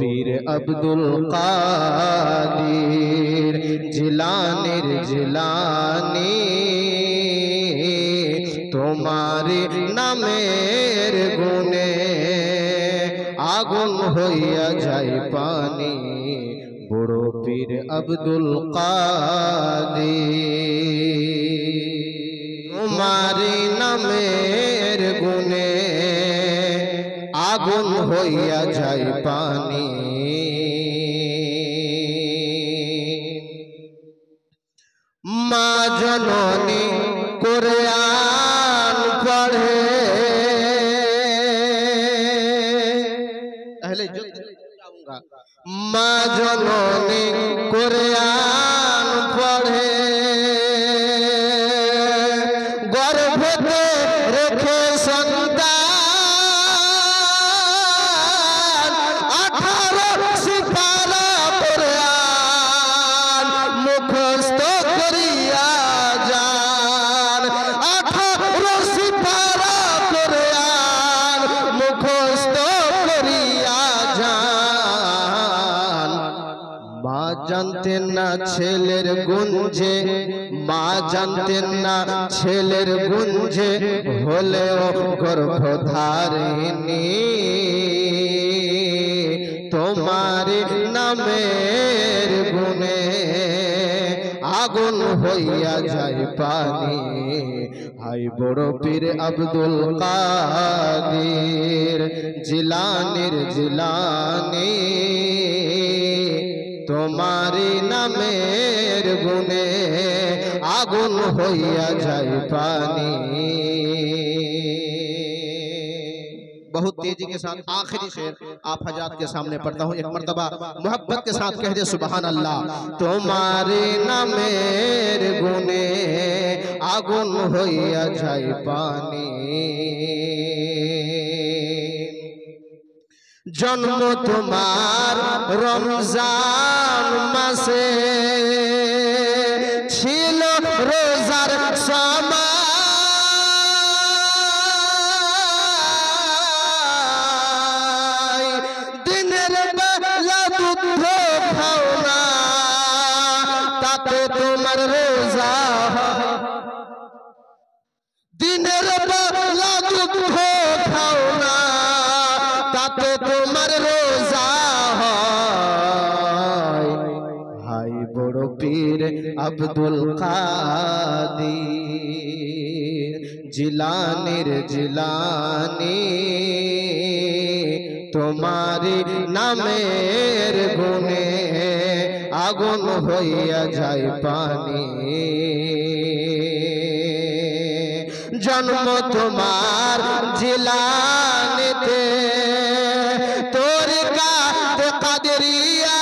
পীর আব্দুল কাদের জিলানীর জিলানী তোমার নামের গুণে আগুন হইয়া যায় পানি বড় পীর আব্দুল কাদের তোমার নামের গুণে আগুন হইয়া যায় পানি মা জননী কুরআন পড়ে মা জননী কুরআন পড়ে গর্ভে রেখে সন্তান 18 সিপারা কুরআন মুখস্থ করিয়া যান 18 সিপারা কুরআন মুখস্থ করিয়া যান মা জানতেন না ছেলের গুঞ্জে মা জানতেন না ছেলের গুঞ্জে হলেও গর্ভধারিণী তোমার নামের গুণে আগুন হইয়া যায় পানি হাই বড় পীর আব্দুল কাদের জিলানীর জিলানী তোমারি নামের গুণে আগুন হইয়া যায় पानी। बहुत तेजी के साथ आखिरी शेर आप हजात के सामने पढ़ता हूँ, एक मर्तबा मोहब्बत के साथ कह दे सुभान अल्लाह। तुम्हारे नामेर गुने आगुन होइया जाय पानी, जन्म तुम्हार रमजान मासे छिलो रोजार समय, दिनेर बेला दूध खाओ ना ताते तुम्हार रोजा, दिनेर बेला दूध खाओ ना ताते तुम्हार रोजा হয়। হাই বড় পীর আব্দুল কাদের জিলানীর জিলানী, তোমারি নামের গুণে আগুন হইয়া যায় পানি, জন্ম তোমার জিলানীতে তরিকাত কাদেরিয়া,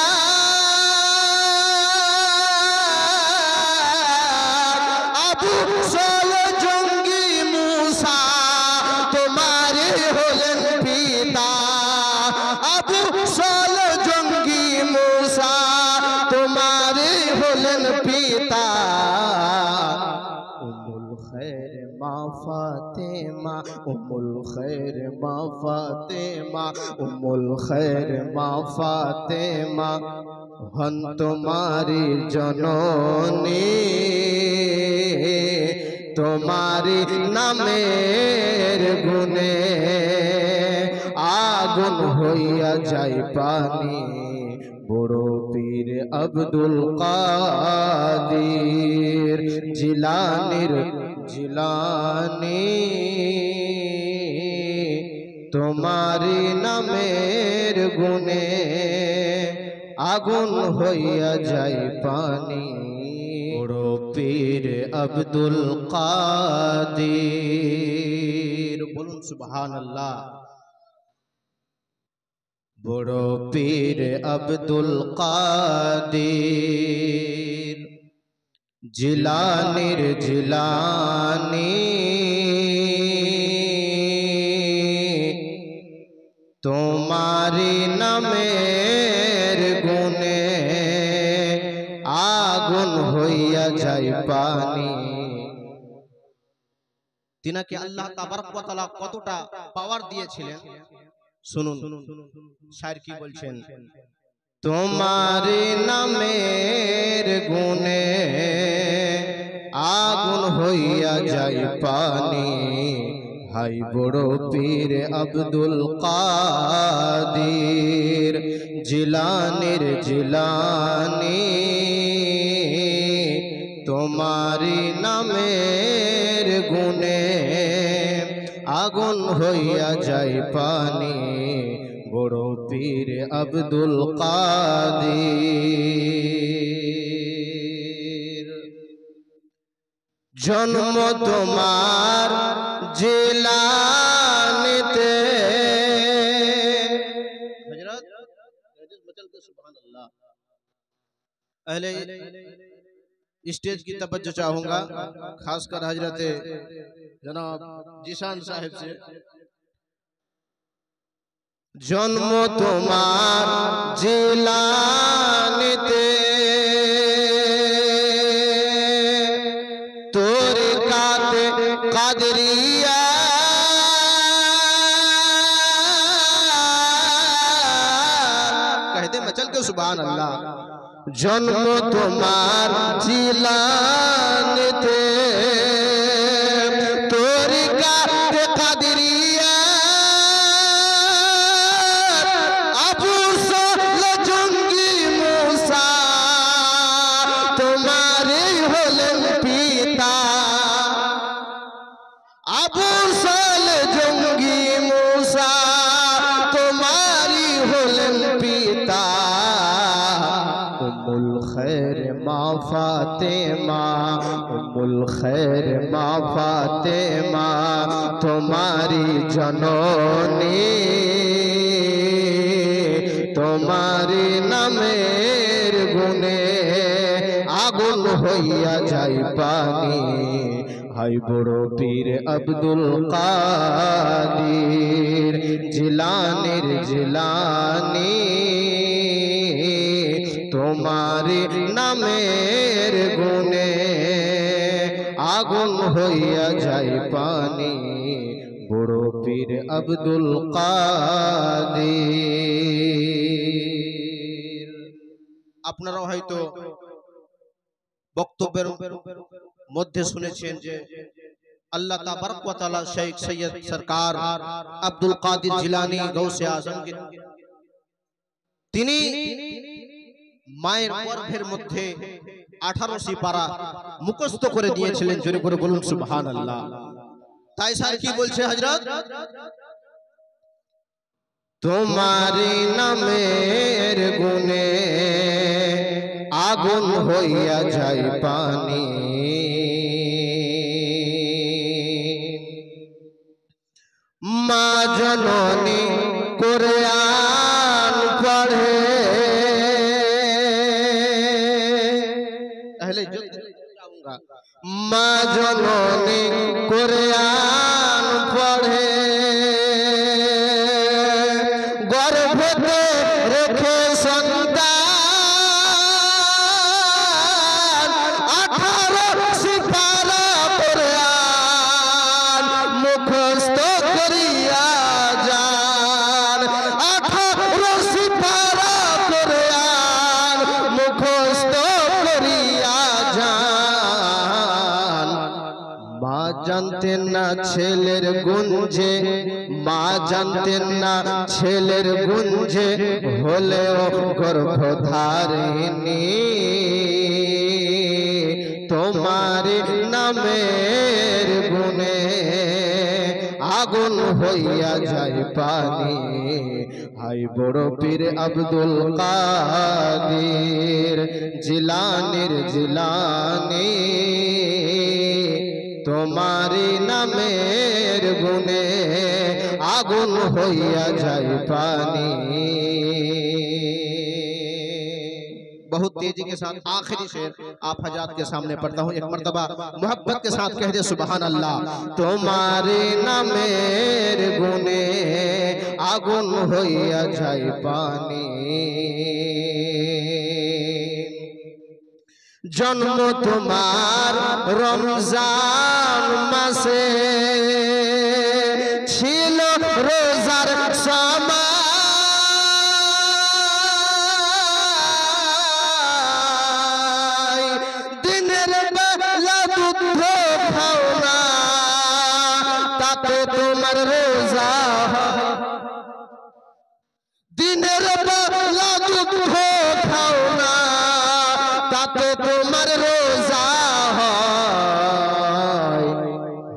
আবু সল জঙ্গি মুসা তোমারে হলেন পিতা, আবু সল জঙ্গি মুসা তোমারে হলেন পিতা, উম্মুল খৈর মা ফাতেমা, উম্মুল খৈর মা ফাতেমা, উম্মুল খৈর মা ফাতেমা হন তোমারি জননী, তোমারি নামের গুণে আগুন হইয়া যায় পানি, বড় পীর আব্দুল কাদের জিলানীর জিলানী, তোমারি নামের গুণে আগুন হইয়া যায় পানি, বড় পীর আব্দুল কাদের। বলুন সুবহানাল্লাহ। বড় পীর আব্দুল কাদের জিলানীর জিলানী, তোমারি নামের গুণে আগুন হইয়া যায় পানি। তিনাকে আল্লাহ তাবারক ওয়া তাআলা কতটা পাওয়ার দিয়েছিলেন শুনুন শায়ের কি বলছেন। তোমার নামের গুণে আগুন হইয়া যায় পানি, হাই বড় পীর আব্দুল কাদির জিলানির জিলানি। তোমারি নামের গুণে আগুন হইয়া যায় পানি, বড় পীর আব্দুল কাদির। জন্ম তোমার জিলানিতে, হযরত मचल के सुभान अल्लाह। अहले स्टेज की तवज्जो चाहूंगा, खासकर हजरत जनाब जीशान साहिब से। जन्म तुम्हार जिलानिते, तोरिकाते कादरिया, कहते मचल के सुभान अल्लाह। जन्म तुम्हार जिलानिते, तोरिकाते कादरिया, अबू साल जंगी मूसा तुम्हारे होलन पिता। अबू साल जंगी मूसा तुम्हारी होलन पिता। उम्मुल खैर माँ फातिमा, उम्मुल खैर माँ फातिमा तुम्हारी जननी। तुम्हारी नामेर गुणे आগুন হইয়া যায় পানি, হাই বড় পীর আব্দুল কাদির জিলানির জিলানি। তোমারি নামের গুণে আগুন হইয়া যায় পানি, বড় পীর আব্দুল কাদির। আপনারাও হয়তো বক্তব্যের মধ্যে শুনেছেন যে আল্লাহ তাবারক ওয়া তাআলা শেখ সৈয়দ সরকার আব্দুল কাদির জিলানী গৌসে আজম তিনি মায়ের গর্ভের মধ্যে 18টি পারা মুখস্থ করে দিয়েছিলেন। জোরে করে বলুন সুবহানাল্লাহ। তাই স্যার কি বলছে হযরত, তোমারি নামের গুণে আগুন হইয়া যায় পানি, মা জননী কোরআন পড়ে। মা জননী কোরআন পড়ে, গর্ভে রেখে সন্তান 18 সিপারা কোরআন মুখস্থ করিয়া যান। 18 সিপারা কোরআন মুখস্থ করিয়া যান। মা জানতেন না ছেলের গুঞ্জে, মা জানতেন না ছেলের গুঞ্জে, হলেও গর্ভধারিণী। তোমার নামের গুণে আগুন হইয়া যায় পানি, হাই বড় পীর আব্দুল কাদির জিলানির জিলানি। তোমারি নামের গুণে আগুন হইয়া যায় पानी। बहुत तेजी के साथ आखिरी शेर आप हजात के सामने पढ़ता हूँ, एक मर्तबा मोहब्बत के साथ कह दे सुबहान अल्लाह। तुम्हारे नामेर गुने आगुन होइया जाए पानी। जन्म तुम्हार रमजान मासे छिलो रोजार समा লাগুক খাও না তাতে তোমার রোজা হয়।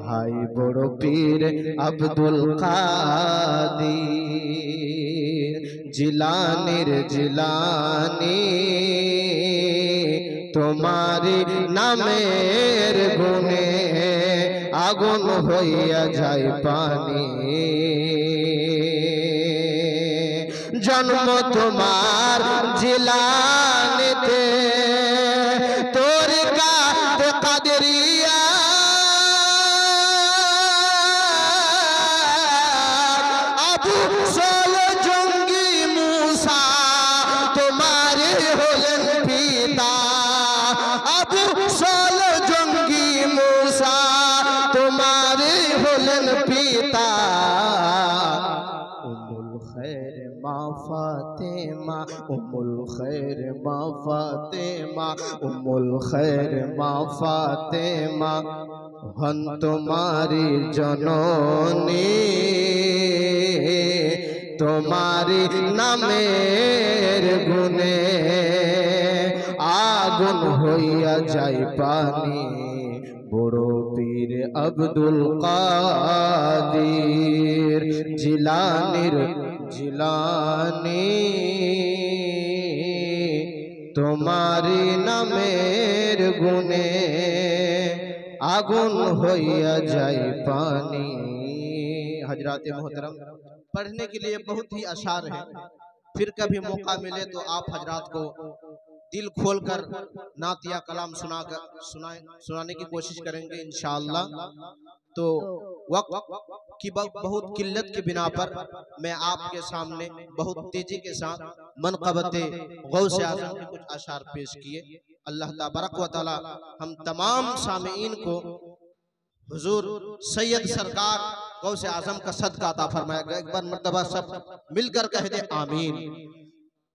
হাই বড় পীর আব্দুল কাদের জিলানির জিলানি, তোমারি নামের গুণে আগুন হইয়া যায় পানি। জন্ম তোমার জিলানিতে তরিকাত কাদেরিয়া, আবু সল জঙ্গি মুসা তোমারে হলেন পিতা। আবু সল জঙ্গি মুসা তোমারে হলেন পিতা। উম্মুল খৈর মা ফাতেমা, উম্মুল খৈর মা ফাতেমা, উম্মুল খৈর মা ফাতেমা হন তোমারি জননী। তোমারি নামের গুণে আগুন হইয়া যায় পানি। বড় পীর আব্দুল কাদের জিলানির জিলানি, তোমারি নামের গুণে आगुन होइया जाए पानी। हजरात मोहतरम, पढ़ने के लिए बहुत ही आसार है, फिर कभी मौका मिले तो आप हजरात को दिल खोलकर नात या कलाम सुनाने की कोशिश करेंगे इंशाअल्लाह। तो वक्त की बहुत किल्लत की बिना पर मैं आपके सामने बहुत तेजी के साथ मनक़बते गौसे आज़म के कुछ अशार पेश किए। अल्लाह तबारक व तआला हम तमाम सामीईन को हुजूर सैयद सरकार गौसे आज़म का सदका अता फरमाएगा। एक बार मर्तबा सब मिलकर कह दे आमीन।